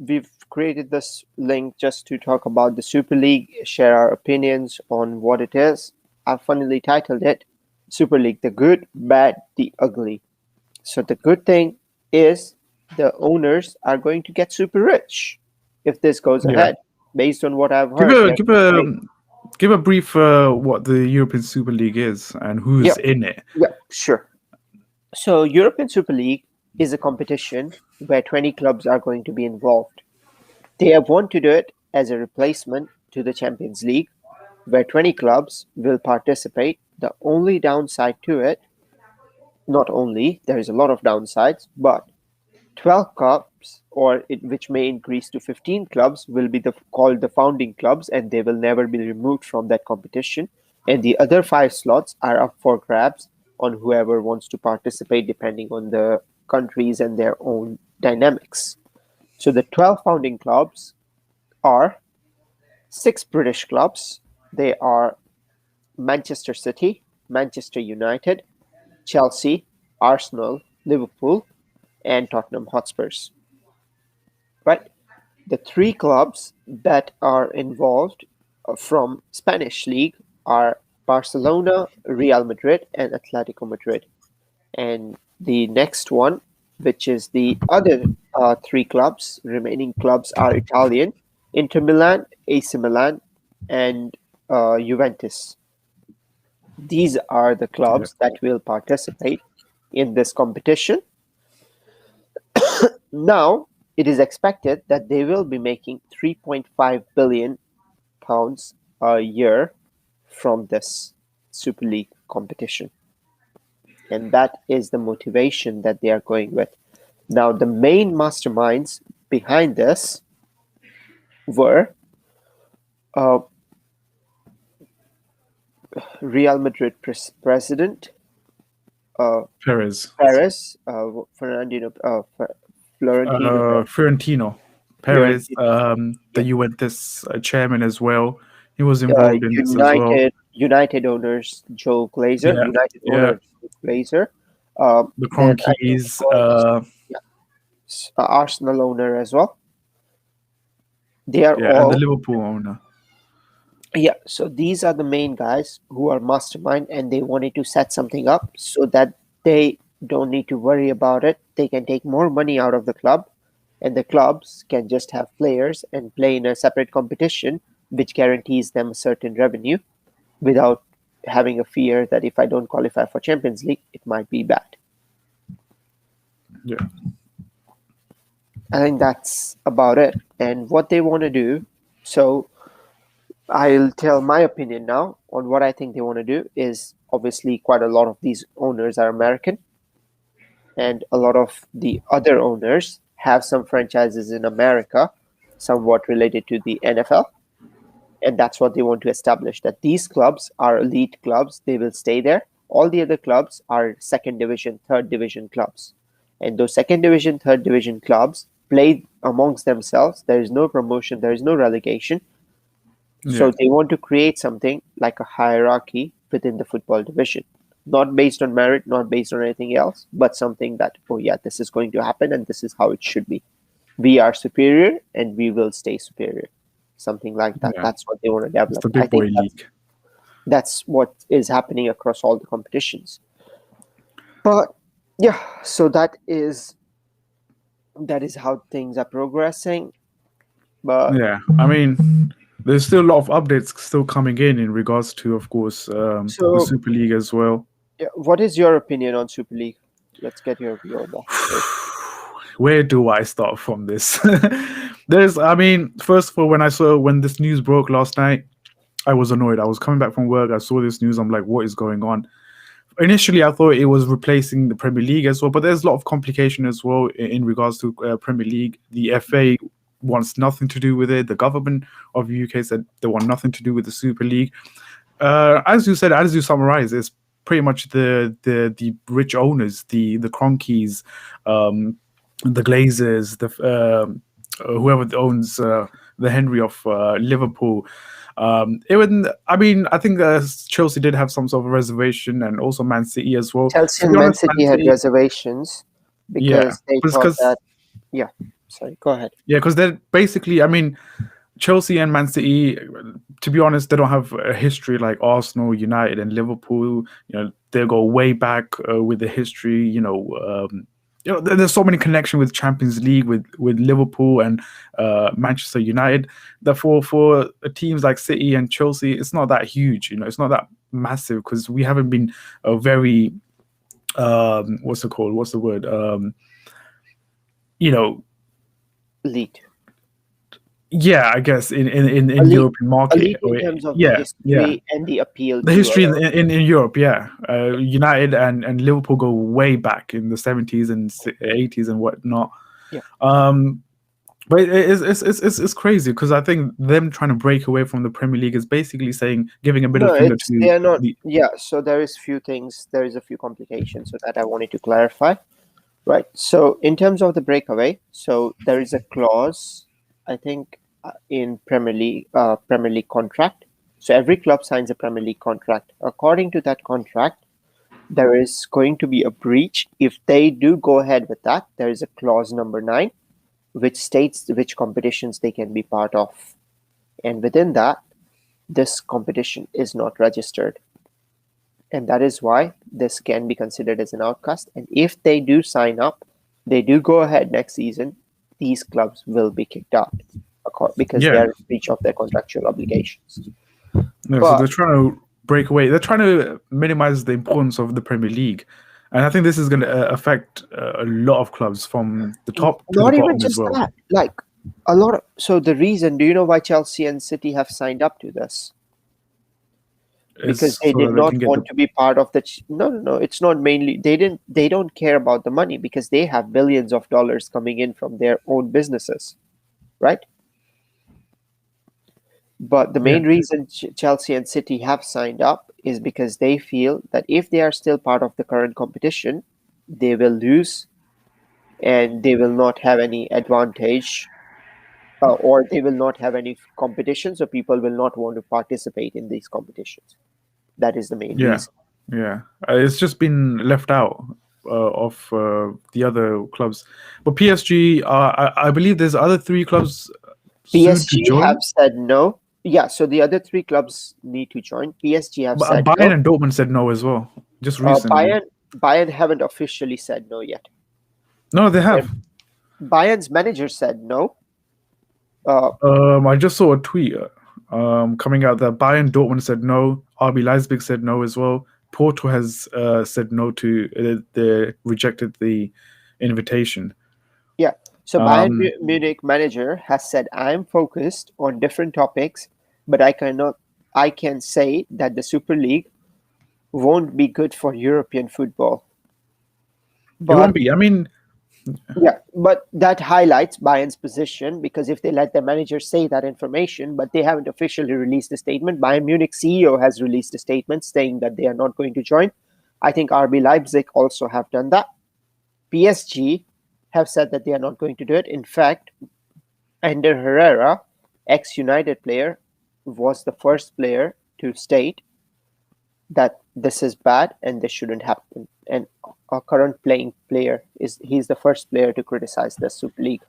we've created this link just to talk about the Super League, share our opinions on what it is. I've funnily titled it Super League: The Good, Bad, the Ugly. So the good thing is the owners are going to get super rich if this goes Yeah. ahead. Based on what I've Give heard, a give a give a brief what the European Super League is and who's yeah, in it. yeah, sure. So European Super League is a competition where 20 clubs are going to be involved. They have wanted to do it as a replacement to the Champions League, where 20 clubs will participate. The only downside to it, not only, there is a lot of downsides, but 12 clubs, which may increase to 15 clubs, will be called the founding clubs, and they will never be removed from that competition. And the other 5 slots are up for grabs on whoever wants to participate, depending on the countries and their own dynamics. So the 12 founding clubs are 6 British clubs. They are Manchester City, Manchester United, Chelsea, Arsenal, Liverpool, and Tottenham Hotspurs. Right? The 3 clubs that are involved from Spanish league are Barcelona, Real Madrid, and Atletico Madrid. And the next one, which is the other 3 clubs, remaining clubs are Italian, Inter Milan, AC Milan, and Juventus. These are the clubs that will participate in this competition. Now, it is expected that they will be making £3.5 billion a year from this Super League competition. And that is the motivation that they are going with. Now, the main masterminds behind this were Real Madrid president Perez. Florentino Perez, the Juventus chairman as well. He was involved in this as well. United owners Joe Glazer, the Cronkies, Arsenal owner as well. They are all, and the Liverpool owner. Yeah, so these are the main guys who are mastermind, and they wanted to set something up so that they don't need to worry about it. They can take more money out of the club, and the clubs can just have players and play in a separate competition, which guarantees them a certain revenue without having a fear that if I don't qualify for Champions League, it might be bad. Yeah. I think that's about it. And what they want to do, so I'll tell my opinion now on what I think they want to do is obviously quite a lot of these owners are American, and a lot of the other owners have some franchises in America, somewhat related to the NFL. And that's what they want to establish, that these clubs are elite clubs. They will stay there. All the other clubs are second division, third division clubs. And those second division, third division clubs play amongst themselves. There is no promotion. There is no relegation. Yeah. So they want to create something like a hierarchy within the football division, not based on merit, not based on anything else, but something that, oh yeah, this is going to happen and this is how it should be. We are superior and we will stay superior. Something like that. Yeah. That's what they want to develop. It's the big boy league. That's what is happening across all the competitions. But yeah, so that is how things are progressing. But yeah, I mean, there's still a lot of updates still coming in regards to, of course, the Super League as well. Yeah, what is your opinion on Super League? Let's get your view on that. Where do I start from this? First of all, when this news broke last night, I was annoyed. I was coming back from work. I saw this news. I'm like, what is going on? Initially, I thought it was replacing the Premier League as well, but there's a lot of complication as well in regards to Premier League. The FA wants nothing to do with it. The government of the UK said they want nothing to do with the Super League. As you summarized, it's pretty much the rich owners, the Cronkies, the Glazers, whoever owns the Henry of Liverpool. I think Chelsea did have some sort of reservation, and also Man City as well. Chelsea and Man City had reservations because they thought that. Yeah. Sorry, go ahead. Yeah, because they're basically, I mean, Chelsea and Man City, to be honest, they don't have a history like Arsenal, United, and Liverpool. They go way back with the history. There's so many connection with Champions League with Liverpool and Manchester United. Therefore, for teams like City and Chelsea, it's not that huge. It's not that massive because we haven't been a very what's it called? What's the word? You know, Elite. yeah, I guess A in league, European a market. league in terms of the Yeah, yeah. history and the appeal The to history in other. in Europe, yeah. United and Liverpool go way back in the 70s and 80s and whatnot. Yeah. Um, but it's crazy because I think them trying to break away from the Premier League is basically saying giving a middle No, finger it's they to are not. the Yeah, so there is few things. There is a few complications so that I wanted to clarify. Right. So in terms of the breakaway, so there is a clause, I think, in Premier League contract. So every club signs a Premier League contract. According to that contract, there is going to be a breach if they do go ahead with that. There is a clause number 9, which states which competitions they can be part of, and within that, this competition is not registered, and that is why this can be considered as an outcast. And if they do sign up, they do go ahead next season, these clubs will be kicked out because they yeah. are in breach of their contractual obligations. No, so But they're trying to break away. They're trying to minimize the importance of the Premier League, and I think this is going to affect a lot of clubs from the top to the not even bottom as just well. that, like a lot of. So the reason, do you know why Chelsea and City have signed up to this? Because Is they so did that they not can get the want to be part of the no, it's not mainly they don't care about the money because they have billions of dollars coming in from their own businesses, right? But the yeah. main reason Chelsea and City have signed up is because they feel that if they are still part of the current competition, they will lose and they will not have any advantage, or they will not have any competition, so people will not want to participate in these competitions. That is the main Yeah, reason. yeah. It's just been left out of the other clubs. But PSG, I believe there's other three clubs soon to PSG have join. said no. Yeah, so the other three clubs need to join. PSG have But said Bayern no. and Dortmund said no as well, just recently. Bayern haven't officially said no yet. No, they And have. Bayern's manager said no. Uh, I just saw a tweet coming out that Bayern Dortmund said no. RB Leipzig said no as well. Porto has said no to. They rejected the invitation. yeah. So Bayern Um, Munich manager has said, "I'm focused on different topics, but I cannot. I can say that the Super League won't be good for European football." it won't But be. I mean, yeah, but that highlights Bayern's position because if they let their manager say that information, but they haven't officially released a statement, Bayern Munich CEO has released a statement saying that they are not going to join. I think RB Leipzig also have done that. PSG have said that they are not going to do it. In fact, Ander Herrera, ex-United player, was the first player to state that this is bad and this shouldn't happen. And our current playing player he's the first player to criticize the Super League.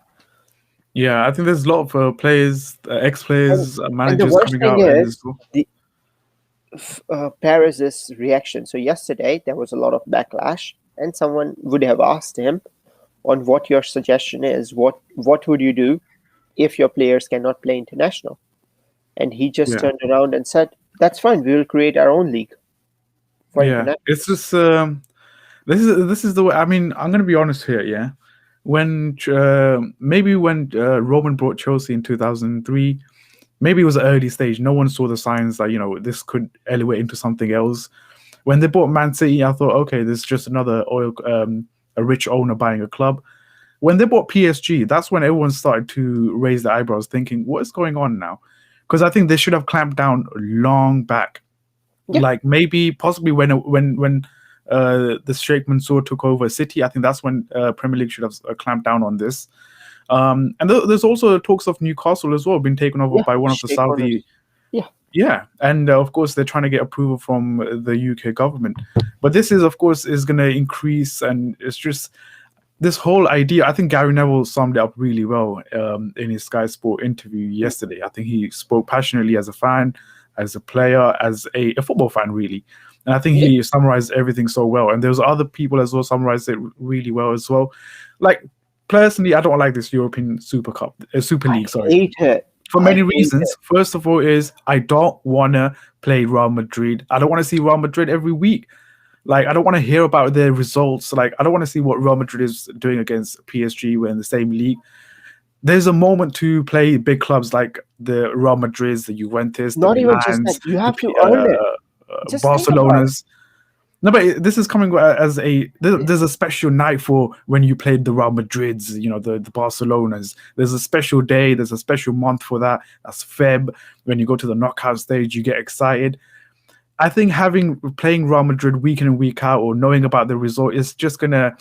yeah, I think there's a lot of players, And, ex-players, and the managers worst coming thing out and as is well. the Paris's reaction. So yesterday there was a lot of backlash, and someone would have asked him on what your suggestion is. What would you do if your players cannot play international? And he just Yeah, turned around and said, "That's fine. We will create our own league for yeah. international." It's just this is the way. I mean, I'm gonna be honest here. Yeah, when maybe when Roman brought Chelsea in 2003, maybe it was an early stage. No one saw the signs that this could elevate into something else. When they bought Man City, I thought, okay, this is just another a rich owner buying a club. When they bought PSG, that's when everyone started to raise their eyebrows, thinking, what is going on now? Because I think they should have clamped down long back, Yeah, like maybe possibly when the Sheikh Mansour took over City. I think that's when Premier League should have clamped down on this. And there's also talks of Newcastle as well being taken over yeah, by one of the shake owners. Saudi. Yeah, Yeah, and of course they're trying to get approval from the UK government. But this is, of course, is going to increase, and it's just this whole idea, I think Gary Neville summed it up really well in his Sky Sport interview yesterday. I think he spoke passionately as a fan, as a player, as a football fan, really. And I think Yeah, he summarized everything so well. And there's other people as well summarized it really well as well. Like, personally, I don't like this European Super I League, sorry, hate it. for I many hate reasons. it. First of all, is I don't want to play Real Madrid. I don't want to see Real Madrid every week. Like, I don't want to hear about their results. Like, I don't want to see what Real Madrid is doing against PSG. We're in the same league. There's a moment to play big clubs like the Real Madrids, the Juventus, the Not even just that. Milans, You the have to earn it. Just think about it. Barcelonas. No, but this is coming as there's a special night for when you played the Real Madrids, the Barcelonas. There's a special day, there's a special month for that. That's Feb. When you go to the knockout stage, you get excited. I think playing Real Madrid week in and week out, or knowing about the result, is just gonna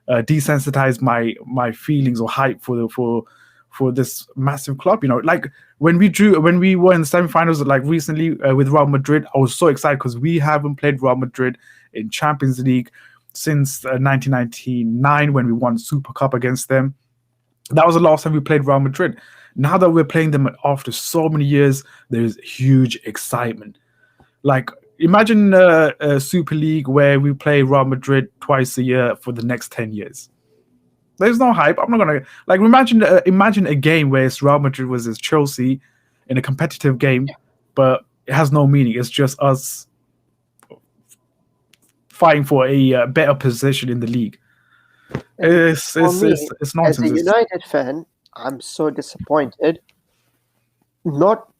desensitize my feelings or hype for this massive club. Like when we were in the semifinals, like recently with Real Madrid, I was so excited because we haven't played Real Madrid in Champions League since 1999 when we won Super Cup against them. That was the last time we played Real Madrid. Now that we're playing them after so many years, there's huge excitement. Like, imagine a Super League where we play Real Madrid twice a year for the next 10 years. There's no hype. I'm not gonna like imagine a game where it's Real Madrid versus Chelsea in a competitive game, but it has no meaning. It's just us fighting for a better position in the league. And It's for it's me, it's, it's as a nonsense. United fan, I'm so disappointed. Not,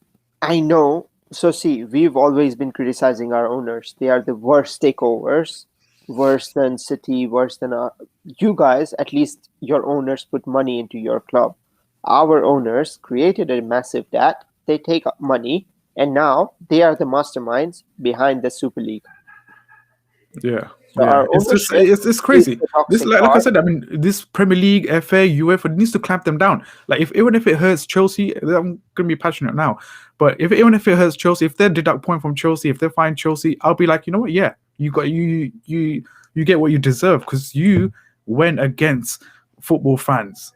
I know. So see, we've always been criticizing our owners. They are the worst takeovers, worse than City, worse than you guys. At least your owners put money into your club. Our owners created a massive debt. They take up money, and now they are the masterminds behind the Super League. Yeah, So yeah. our It's just ownership it's is crazy. the This, toxic like I part. said, I mean, this Premier League, FA, UEFA needs to clamp them down. Like, if even if it hurts Chelsea, I'm gonna be passionate now. But even if it hurts Chelsea, if they deduct point from Chelsea, if they find Chelsea, I'll be like, you know what? Yeah, you get what you deserve because you went against football fans.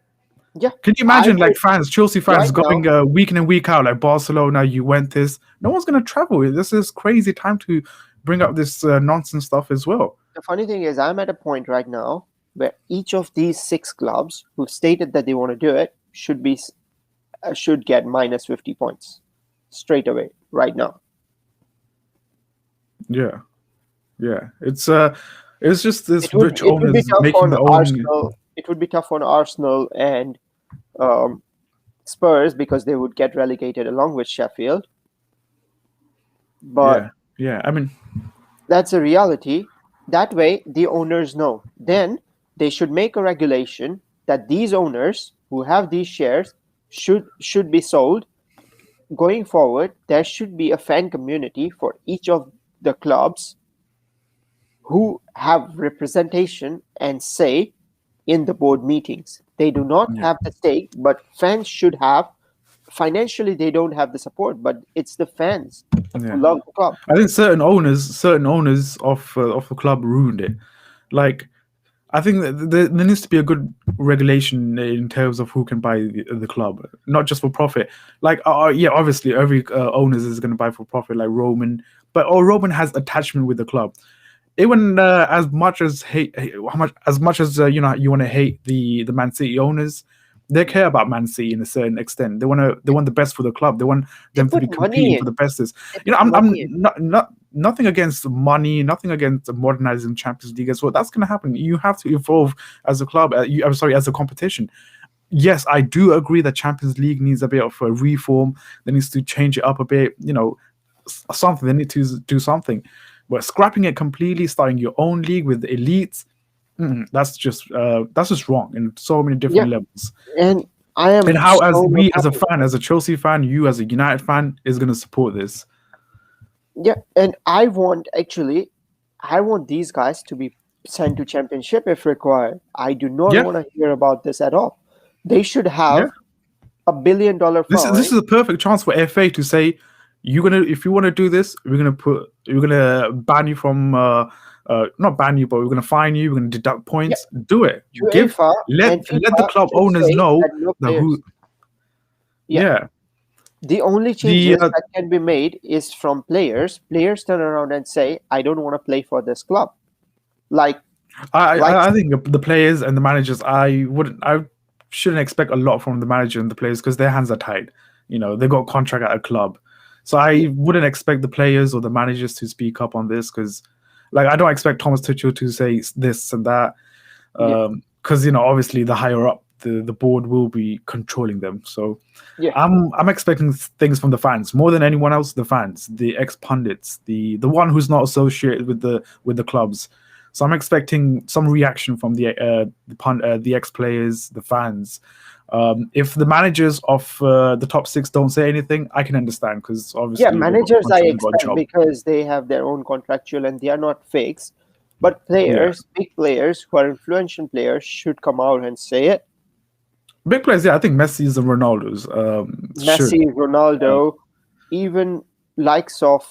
Yeah, Can you I imagine, like, would fans, Chelsea fans right now. going week in and week out, like Barcelona, Juventus? No one's gonna travel. This is crazy time to bring up this nonsense stuff as well. The funny thing is, I'm at a point right now where each of these six clubs who stated that they want to do it should get minus 50 points straight away right now. Yeah, yeah. It's just this rich It would be owners tough making on their own. Arsenal. It would be tough on Arsenal and um, Spurs because they would get relegated along with Sheffield. But Yeah, yeah. I mean, that's a reality. That way, the owners know. Then they should make a regulation that these owners who have these shares should be sold. Going forward, there should be a fan community for each of the clubs who have representation and say in the board meetings. They do not yeah, have the stake, but fans should have. Financially, they don't have the support, but it's the fans who yeah. love the club. I think certain owners of the club ruined it. Like, I think that there needs to be a good regulation in terms of who can buy the club, not just for profit. Like, yeah, obviously every owners is going to buy for profit, like Roman, but Roman has attachment with the club. Even as much as as much as you want to hate the Man City owners, they care about Man City in a certain extent. They want the best for the club. They want They them to put be money competing for in. the bestest. They put I'm money in. not nothing against money, nothing against modernizing Champions League as well. That's going to happen. You have to evolve as a club. I'm sorry, as a competition. Yes, I do agree that Champions League needs a bit of a reform. They needs to change it up a bit. Something. They need to do something. But scrapping it completely, starting your own league with the elites, that's just wrong in so many Yeah, different levels. and I And am how, as so not me as a happy. fan, as a Chelsea fan, you as a United fan, is going to support this. Yeah, and I want these guys to be sent to championship if required. I do not Yeah, want to hear about this at all. They should yeah. have $1 billion This fine. is a perfect chance for FA to say, you're gonna if you want to do this, we're gonna ban you from not ban you, but we're going to fine you. We're going to deduct Yeah, points. Do it. Give UEFA and let the FIFA club should owners say know that no that players. who. Yeah, Yeah, the only the changes that can be made is from players. Players turn around and say, "I don't want to play for this club." Like, like I think the players and the managers, I shouldn't expect a lot from the manager and the players because their hands are tied. You know, they got a contract at a club, so yeah, I wouldn't expect the players or the managers to speak up on this because, like, I don't expect Thomas Tuchel to say this and that yeah, because obviously the higher up the board will be controlling them. So yeah, I'm expecting things from the fans more than anyone else. The fans, the ex pundits, the one who's not associated with the clubs. So I'm expecting some reaction from the ex players, the fans. If the managers of the top six don't say anything, I can understand because yeah. obviously they've got Managers, I contract, they've got a expect job. because they have their own contractual and they are not fakes. But Yeah, players, big players who are influential players, should come out and say it. big players. Yeah, I think Messi's and Ronaldo's should. Messi, Ronaldo, even likes of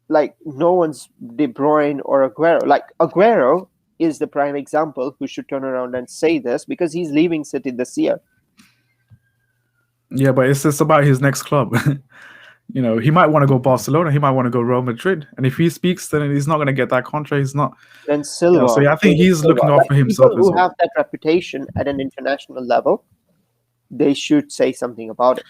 like no one's De Bruyne or Aguero. Like Aguero is the prime example who should turn around and say this because he's leaving City this year. Yeah, but it's just about his next club. He might want to go Barcelona, he might want to go Real Madrid, and if he speaks, then he's not going to get that contract. He's not. And So Silva, yeah, I think David he's Silva, looking out like for himself people as who well. have that reputation at an international level, they should say something about it.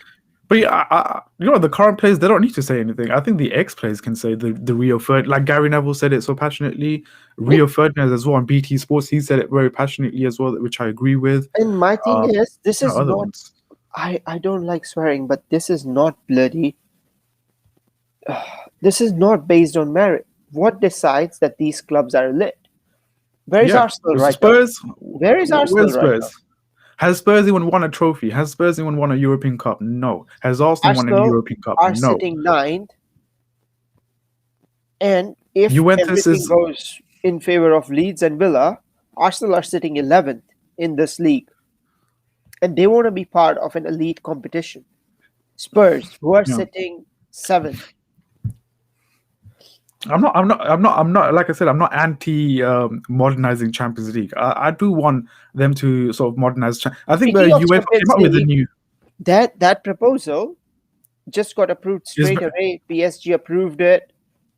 But yeah, the current players, they don't need to say anything. I think the ex players can say the Rio Ferdinand, like Gary Neville said it so passionately. Yeah. Rio Ferdinand as well on BT Sports, he said it very passionately as well, which I agree with. And my thing is, this is Other not. ones. I don't like swearing, but this is not bloody. This is not based on merit. What decides that these clubs are lit? Where is Yeah, Arsenal right now? Spurs. Where is Arsenal Where's right now? Spurs? Has Spurs even won a trophy? Has Spurs even won a European Cup? No. Has Arsenal won any Arsenal European Cup? are No. sitting ninth, and if Juventus everything is. goes in favor of Leeds and Villa, Arsenal are sitting 11th in this league, and they want to be part of an elite competition. Spurs, who are Yeah. sitting 7th. I'm not. Like I said, I'm not anti modernizing Champions League. I do want them to sort of modernize. I think the Speaking of UEFA Champions came up with a League, new. that proposal just got approved Is straight away. PSG approved it,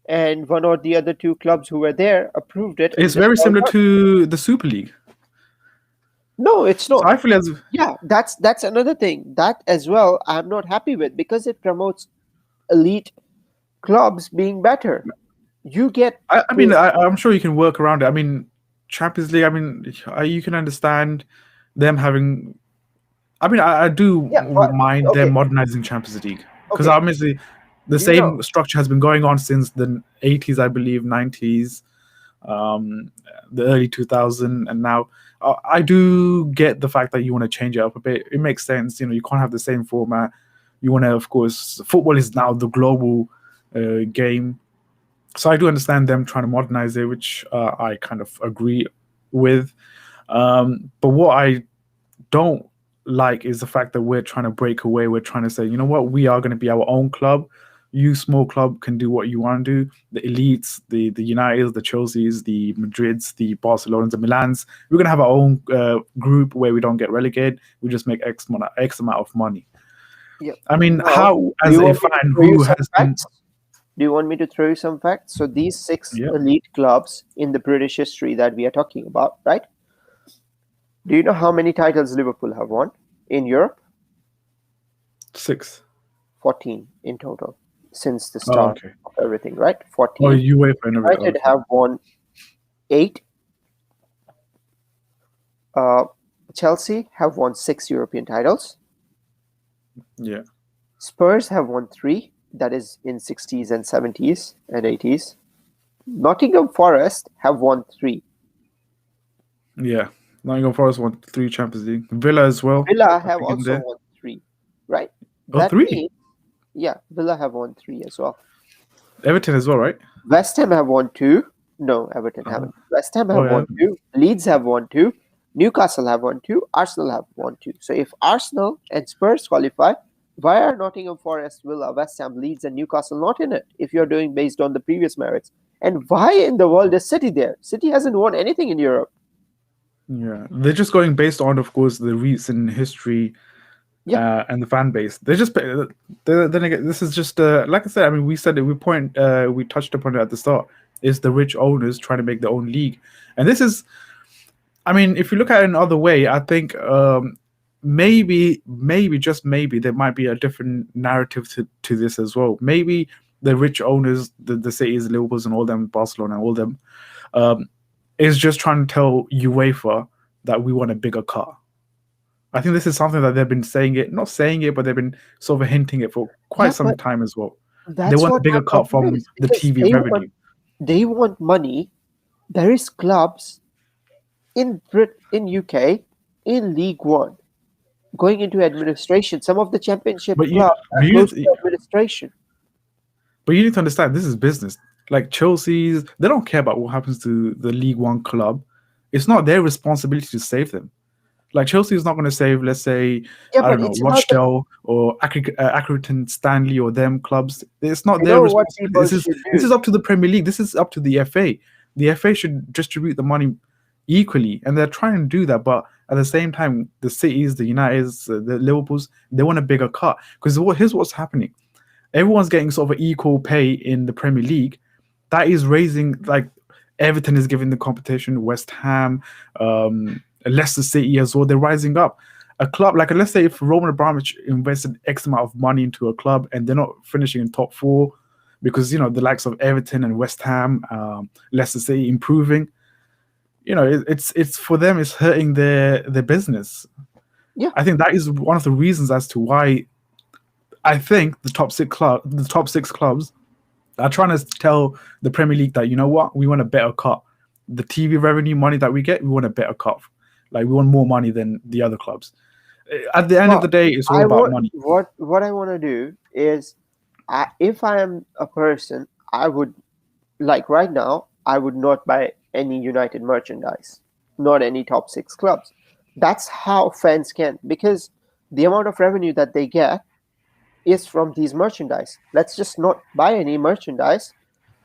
and one or the other two clubs who were there approved it. And it's this very all similar done. to the Super League. No, it's So not. I feel as Yeah, that's another thing. That as well, I'm not happy with because it promotes elite clubs being better. You get I mean I'm sure you can work around it. I mean Champions League. I mean you can understand them having. I mean I do yeah. But, mind them okay, modernizing Champions League because okay. obviously the Do you know? same structure has been going on since the 80s, I believe, 90s, um, the early 2000s, and now I do get the fact that you want to change it up a bit. It makes sense. You can't have the same format. You want to, of course, football is now the global game. So I do understand them trying to modernize it, which I kind of agree with. But what I don't like is the fact that we're trying to break away. We're trying to say, you know what, we are going to be our own club. You small club can do what you want to do. The elites, the Uniteds, the Chelseas, the Madrids, the Barcelonas, the Milans. We're going to have our own group where we don't get relegated. We just make X amount of money. Yeah. I mean, No. how Do as you a want me to fan throw you who some has been, facts? Do you want me to throw you some facts? So these 6 yeah, elite clubs in the British history that we are talking about, right? Do you know how many titles Liverpool have won in Europe? 6. 14 in total since the Oh, start okay. of everything, right? Oh, 14. UEFA and everything. United Okay. have won 8. Chelsea have won 6 European titles. Yeah. Spurs have won 3. That is in 60s and 70s and 80s. Nottingham Forest have won 3. Yeah. Nottingham Forest won 3 Champions League. Villa as well. Villa I have think in also there. won 3, right? Oh, That 3. means, yeah, Villa have won 3 as well. Everton as well, right? West Ham have won 2. No, Everton Uh, haven't. West Ham oh have yeah. won 2. Leeds have won 2. Newcastle have won 2. Arsenal have won 2. So if Arsenal and Spurs qualify, why are Nottingham Forest, Villa, West Ham, Leeds, and Newcastle not in it? If you're doing based on the previous merits, And why in the world is City there? City hasn't won anything in Europe. Yeah, they're just going based on, of course, the recent history Yeah, and the fan base. They're just then again, this is just like I said. I mean, we said it. We touched upon it at the start. Is the rich owners trying to make their own league, and this is. I mean, if you look at it another way, I think maybe just maybe there might be a different narrative to this as well. Maybe the rich owners, the cities, Liverpool's, and all them, Barcelona, and all them, um, is just trying to tell UEFA that we want a bigger cut. I think this is something that they've been saying it, not saying it, but they've been sort of hinting it for quite yeah, some but time as well. They that's want a what my bigger cut problem from is the because TV revenue. they want money. There is clubs in UK in League One going into administration. Some of the championship But clubs are you close need, to administration. but you need to understand this is business. Like Chelsea's, they don't care about what happens to the League One club. It's not their responsibility to save them. Like Chelsea is not going to save, let's say, Yeah, I but don't know, it's about the. Rochdale or Accrington Stanley or them clubs. It's not I their know what responsibility. people This is should this do. is up to the Premier League. This is up to the FA. The FA should distribute the money equally, and they're trying to do that. But at the same time, the cities, the Uniteds, the Liverpools, they want a bigger cut because here's what's happening. Everyone's getting sort of equal pay in the Premier League. That is raising like Everton is giving the competition. West Ham, Leicester City as well. They're rising up. A club like let's say if Roman Abramovich invested X amount of money into a club and they're not finishing in top four because the likes of Everton and West Ham, Leicester City improving. It's for them. It's hurting their business. Yeah, I think that is one of the reasons as to why I think the top six clubs are trying to tell the Premier League that what we want a better cut. The TV revenue money that we get, we want a better cut. Like we want more money than the other clubs. At the end of but the day, it's all I about want money. what I want to do is, if I am a person, I would like right now. I would not buy any United merchandise, not any top six clubs. That's how fans can because the amount of revenue that they get is from these merchandise. Let's just not buy any merchandise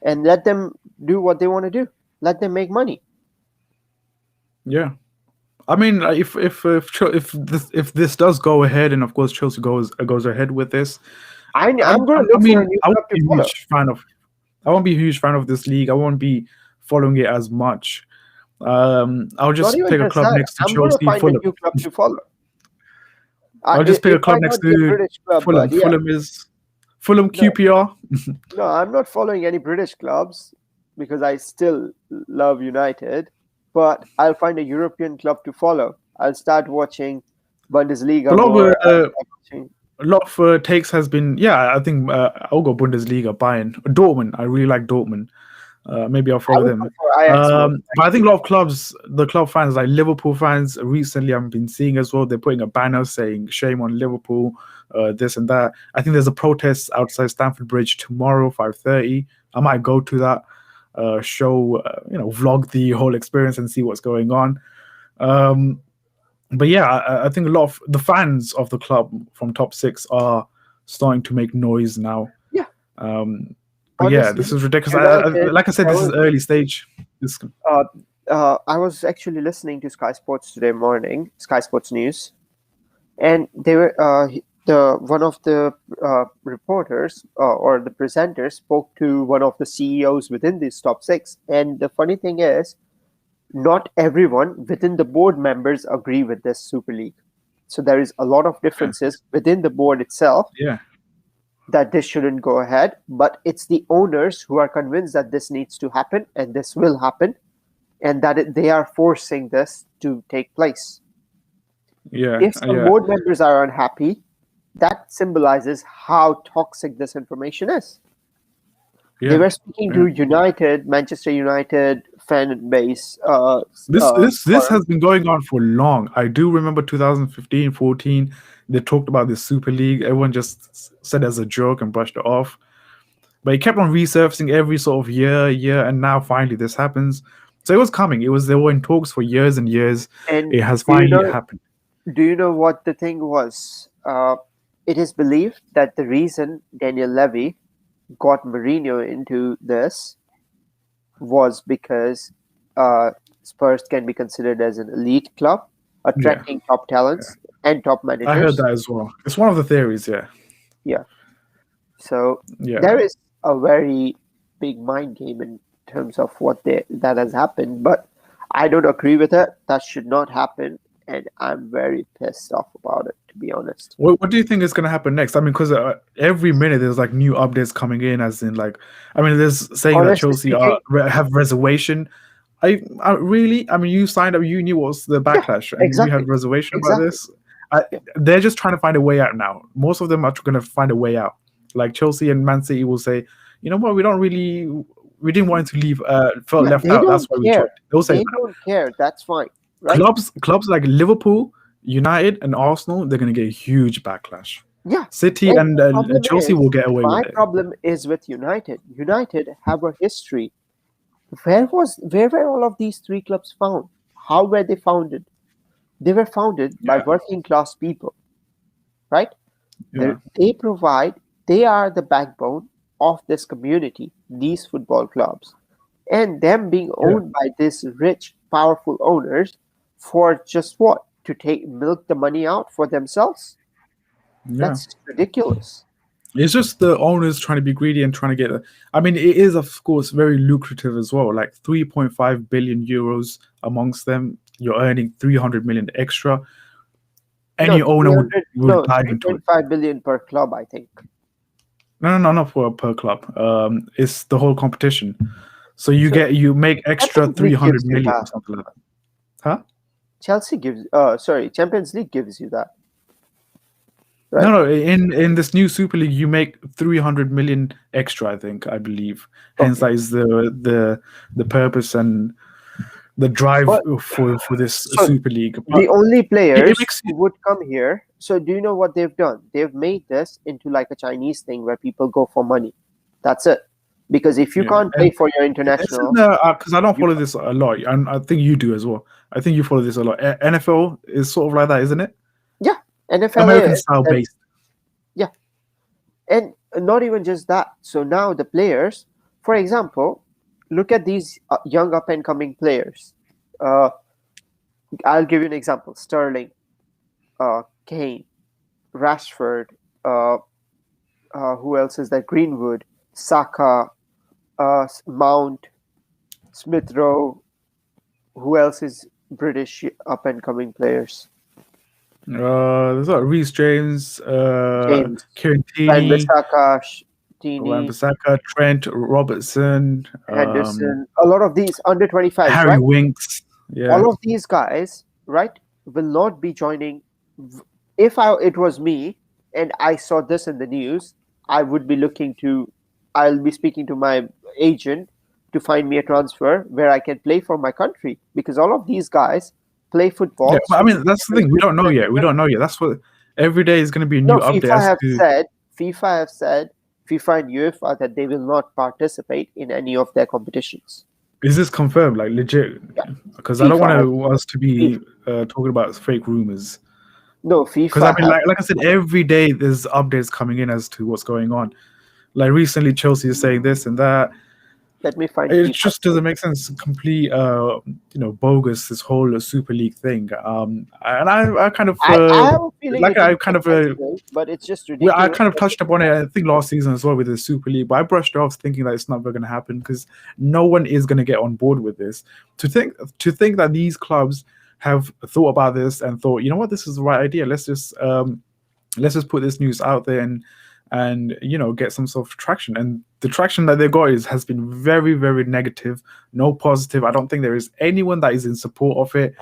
and let them do what they want to do. Let them make money. Yeah. I mean, if this does go ahead, and of course Chelsea goes ahead with this, I'm going to I look for a mean, new I won't club to be a follow. huge fan of. I won't be a huge fan of this league. I won't be following it as much. I'll Not just even pick a just club that. next to I'm going to Chelsea, find a Fulham. new club to follow. I'll just pick a It club might next not be a to British club, Fulham. but yeah. Fulham No, QPR. no, I'm not following any British clubs because I still love United. But I'll find a European club to follow. I'll start watching A Bundesliga lot more. of I'll start watching. a lot of takes has been I think I'll go Bundesliga, Bayern, Dortmund. I really like Dortmund. Maybe I'll I follow would go them. for Ajax more, But I think a actually. lot of clubs, the club fans, like Liverpool fans, recently I've been seeing as well. They're putting a banner saying "Shame on Liverpool," this and that. I think there's a protest outside Stamford Bridge tomorrow, 5:30. I might go to that show, vlog the whole experience and see what's going on. Um, but yeah, I think a lot of the fans of the club from top six are starting to make noise now. Yeah, Um, but yeah, honestly, this is ridiculous. United. Like I said, I this is was early stage. This, uh, I was actually listening to Sky Sports today morning, Sky Sports News, and they were the one of the reporters or the presenters spoke to one of the CEOs within these top six. And the funny thing is, not everyone within the board members agree with this Super League. So there is a lot of yeah, differences within the board itself yeah, that this shouldn't go ahead, but it's the owners who are convinced that this needs to happen and this will happen and that they are forcing this to take place. yeah, If some yeah, board members are unhappy, that symbolizes how toxic this information is. They yeah, were speaking yeah. to Manchester United fan base This forum, has been going on for long. I do remember 2015, 14. They talked about the Super League. Everyone just said it as a joke and brushed it off. But it kept on resurfacing every sort of year, and now finally this happens. So it was coming. They were in talks for years and years. and It has finally happened. do you know what the thing was? It is believed that the reason Daniel Levy got Mourinho into this was because uh, Spurs can be considered as an elite club, Yeah, attracting top talents and top I heard managers. that as well. It's one of the theories. Yeah, Yeah. So yeah, there is a very big mind game in terms of that has happened, but I don't agree with it. That should not happen, and I'm very pissed off about it, to be honest. what do you think is going to happen next? I mean, because every minute there's like new updates coming in, as in like, I mean, there's saying that Honestly Chelsea speaking, have reservation. I really, I mean, you signed up, you knew what was the yeah, backlash, and you exactly, had reservation about exactly. this. I, Yeah, they're just trying to find a way out now. Most of them are going to find a way out. Like Chelsea and Man City will say, you know what, we didn't want to leave, felt yeah. left They out. That's don't why we joined. care. They'll say They that. don't care. That's fine, right? Clubs like Liverpool, United, and Arsenal, they're going to get a huge backlash. Yeah. City And the and problem Chelsea will is, get away my with it. problem is with United. United have a history. Where were all of these three clubs found? How were they founded? They were founded by Yeah, working class people, right? yeah, They are the backbone of this community, these football clubs. And them being yeah, owned by these rich, powerful owners for just what? To take milk the money out for themselves? yeah. That's ridiculous. It's just the owners trying to be greedy and trying to get. I mean, it is of course very lucrative as well. Like 3.5 billion euros amongst them, you're earning 300 million extra. No, Any owner would dive into it. 3.5 billion per club, I think. No, no, no, not for per club. It's the whole competition. So So you make extra Champions three League gives hundred you million or that. something like that. Huh? Champions League gives you that, No, right? no. In this new Super League, you make 300 million extra. I think, I believe. Hence, Okay. that is the purpose and the drive But for this so Super League. But the only it players makes you, who would come here, so do you know what they've done? They've made this into like a Chinese thing where people go for money. That's it. Because if you yeah, can't play and for your isn't international, because I don't you follow can't. this a lot, and I think you do as well. I think you follow this a lot. NFL is sort of like that, isn't it? Yeah, NFL American is, style and based. yeah, and not even just that. So now the players, for example, look at these young up and coming players. Uh, I'll give you an example: Sterling, Kane, Rashford. Uh, who else is that? Greenwood, Saka, Mount, Smith Rowe. Who else is British up and coming players? There's like Reece James, James, Kieran Van Tierney, Bissaka, Tini, Wan-Bissaka, Trent Robertson, Henderson. A lot of these under 25s, Harry right? Winks. Yeah, All of these guys, right, will not be joining. If it was me and I saw this in the news, I would be looking to. I'll be speaking to my agent to find me a transfer where I can play for my country because all of these guys play yeah. football But I so mean, that's the they thing. We can don't know represent yet. their We don't country. know yet. That's what every day is going to be a No, new update as to FIFA have said, FIFA and UEFA that they will not participate in any of their competitions. is this confirmed, like legit? Yeah, Because I don't FIFA has want us to FIFA. be talking about fake rumors. No, Because I FIFA mean, have. like I said, every day there's updates coming in as to what's going on. Like recently, Chelsea is saying this and that. Let me find It FIFA. just doesn't make sense. Complete, bogus. This whole Super League thing. And I kind of I have a feeling like it will I get kind of cancelled, but it's just well, I ridiculous. kind of That touched upon it. I think last season as well with the Super League, but I brushed it off thinking that it's never going to happen because no one is going to get on board with this. To think that these clubs have thought about this and thought, you know what, this is the right idea. Let's just put this news out there and get some sort of traction. And the traction that they got has been very, very negative, no positive. I don't think there is anyone that is in support of it,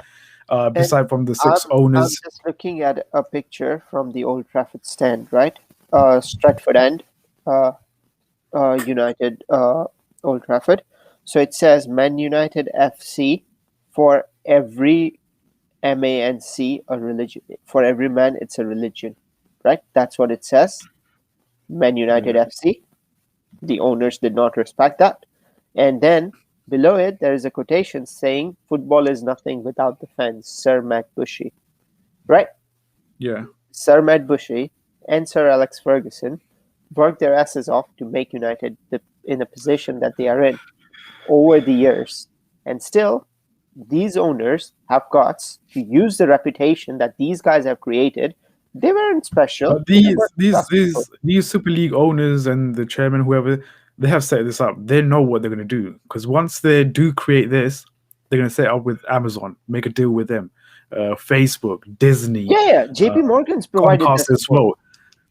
and beside from the I'm six I'm owners. just looking at a picture from the Old Trafford stand, right? Stratford End, uh, United, Old Trafford. So it says Man United FC for every MANC a religion. For every man, it's a religion, right? That's what it says. Man United Yeah, FC. The owners did not respect that. And then below it, there is a quotation saying, "Football is nothing without the fans." Sir Matt Bushy, right? yeah. Sir Matt Bushy and Sir Alex Ferguson worked their asses off to make United in the position that they are in. over the years. And still, these owners have guts to use the reputation that these guys have created. They weren't special. But They these weren't these successful. these these Super League owners and the chairman, whoever, they have set this up. They know what they're gonna do because once they do create this, they're gonna set up with Amazon, make a deal with them, Facebook, Disney, Yeah, yeah. uh, JP Morgan's provided the Comcast as support. well.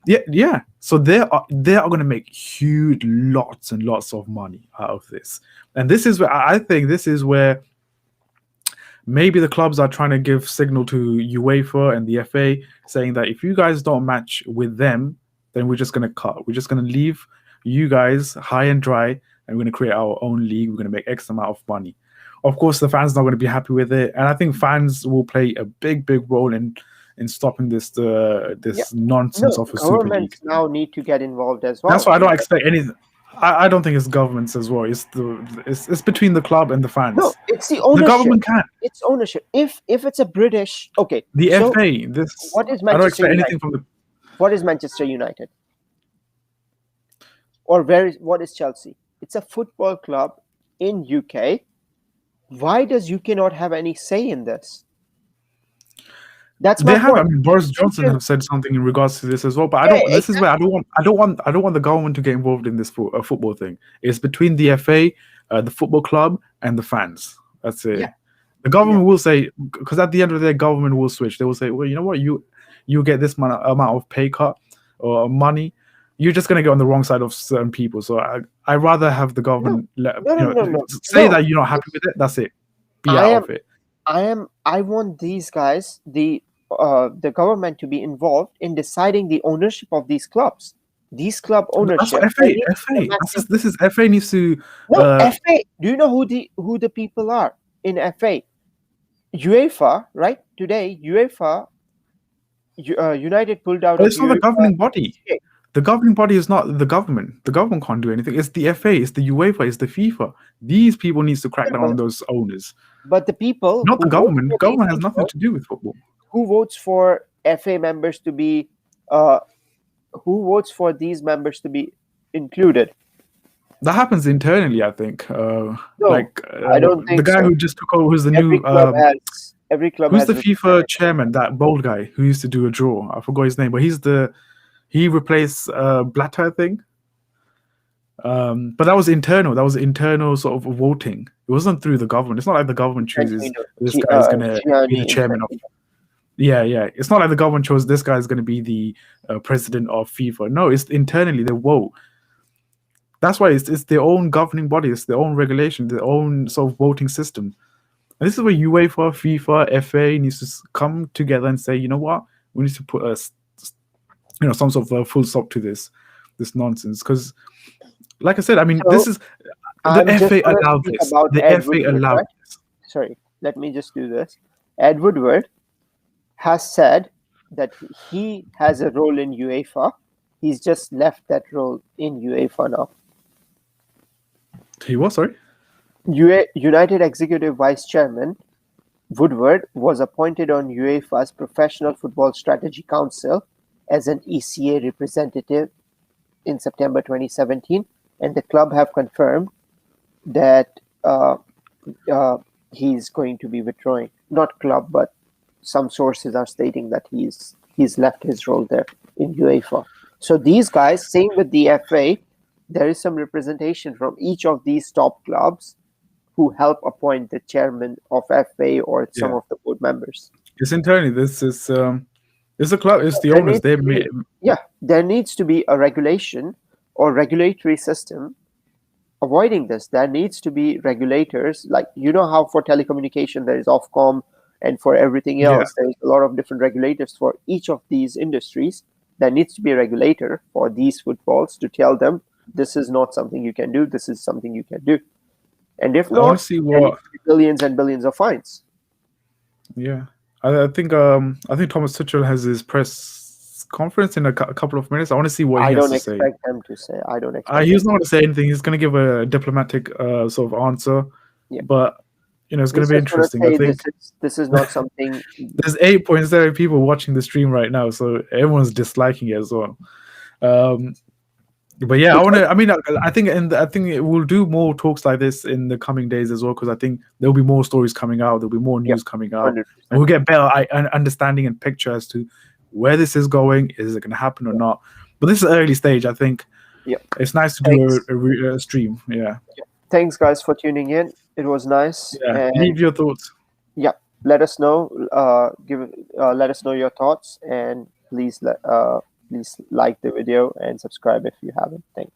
Yeah, yeah. So they are going to make huge lots and lots of money out of this, and this is where I think this is where maybe the clubs are trying to give signal to UEFA and the FA, saying that if you guys don't match with them, then we're just going to cut. We're just going to leave you guys high and dry, and we're going to create our own league. We're going to make X amount of money. Of course, the fans not going to be happy with it, and I think fans will play a big role in stopping Yeah. this nonsense No, of a Super League. governments now need to get involved as That's well. why I don't expect anything. I don't think it's governments as well. It's between the club and the No, fans. it's the The ownership. government can. It's ownership. If it's a British, okay. The So FA. This what is I don't Manchester expect United? anything from the. What is Manchester United? Or what is Chelsea? It's a football club in UK. Why does UK not have any say in this? That's my They have. I point. mean, Boris Johnson UK, have said something in regards to this as well. But I yeah, don't. This is where exactly. I don't want the government to get involved in this football thing. It's between the FA, the football club, and the fans. That's Yeah, it. The yeah. government will say, because at the end of the day, government will switch. They will say, well, you know what, you get this amount of pay cut or money. You're just gonna get on the wrong side of certain people. So I rather have the No, government no, no, no, no, say no. that you're not happy with it. That's it. Be I out am, of it. I want these guys, the government to be involved in deciding the ownership of these clubs. These club That's what ownership, there FA. needs to be a FA. massive. This is FA needs to. No, Uh, FA. Do you know who the people are in FA? UEFA, right? Today, UEFA, United pulled out but of it's not the UEFA. governing body. The governing body is not the government. The government can't do anything. It's the FA. It's the UEFA. It's the FIFA. These people needs to crack down on those owners, But the people not the who vote government. for these Government has nothing people, to do with football. who votes for FA members to be, uh, who votes for these members to be included? That happens internally, I think. No, I don't The think guy so. who just took over, who's the Every new, club has every club who's has the FIFA representatives. chairman? That bald guy who used to do a draw. I forgot his name, but he replaced Blatter, I think. But that was internal. That was internal sort of voting. It wasn't through the government. It's not like the government chooses Infantino, this guy is going to be the Gianni chairman of. Infantino. Yeah, yeah. It's not like the government chose this guy is going to be the president of FIFA. No, it's internally they vote. That's why it's their own governing body. It's their own regulation, their own sort of voting system. And this is where UEFA, FIFA, FA needs to come together and say, you know what, we need to put some sort of a full stop to this nonsense. Because, like I said, I mean, this So is the I'm just FA going to allowed speak this. about The Ed FA Woodward, allowed right? this. Sorry, let me just do this. Ed Woodward has said that he has a role in UEFA. He's just left that role in UEFA now. He was sorry. United Executive Vice Chairman Woodward was appointed on UEFA's Professional Football Strategy Council as an ECA representative in September 2017, and the club have confirmed that he's going to be withdrawing. Not club, but some sources are stating that he's left his role there in UEFA. So these guys, same with the FA, there is some representation from each of these top clubs who help appoint the chairman of FA or some of the board members. It's internally. This is it's the club. It's the There owners. needs They to be, made. there needs to be a regulation or regulatory system avoiding this. There needs to be regulators, like you know how for telecommunication there is Ofcom, and for everything Yeah. else there is a lot of different regulators for each of these industries. There needs to be a regulator for these footballs to tell them this is not something you can do, this is something you can do. And if I want not, to see there needs what. to be billions and billions of fines. Yeah, I think Thomas Tuchel has his press conference in a couple of minutes. I want to see what I he has don't to say. expect them to say. I don't expect He's them. not going to say anything. He's going to give a diplomatic sort of answer. Yeah. But it's going He's to be just gonna interesting. I say think this is not something. there's 8.0 people watching the stream right now, so everyone's disliking it as well. But yeah, I want Because to. I mean, I think, and I think we'll do more talks like this in the coming days as well, because I think there'll be more stories coming out. There'll be more yeah, news coming out, and 100%. we'll get better understanding and picture as to where this is going. Is it going to happen or Yeah, not? But this is early stage. I think yeah. it's nice to do Thanks. a stream. Yeah, Yeah. Thanks, guys, for tuning in. It was nice, yeah. and Leave your thoughts. yeah, let us know. Let us know your thoughts, and please like the video and subscribe if you haven't. Thanks.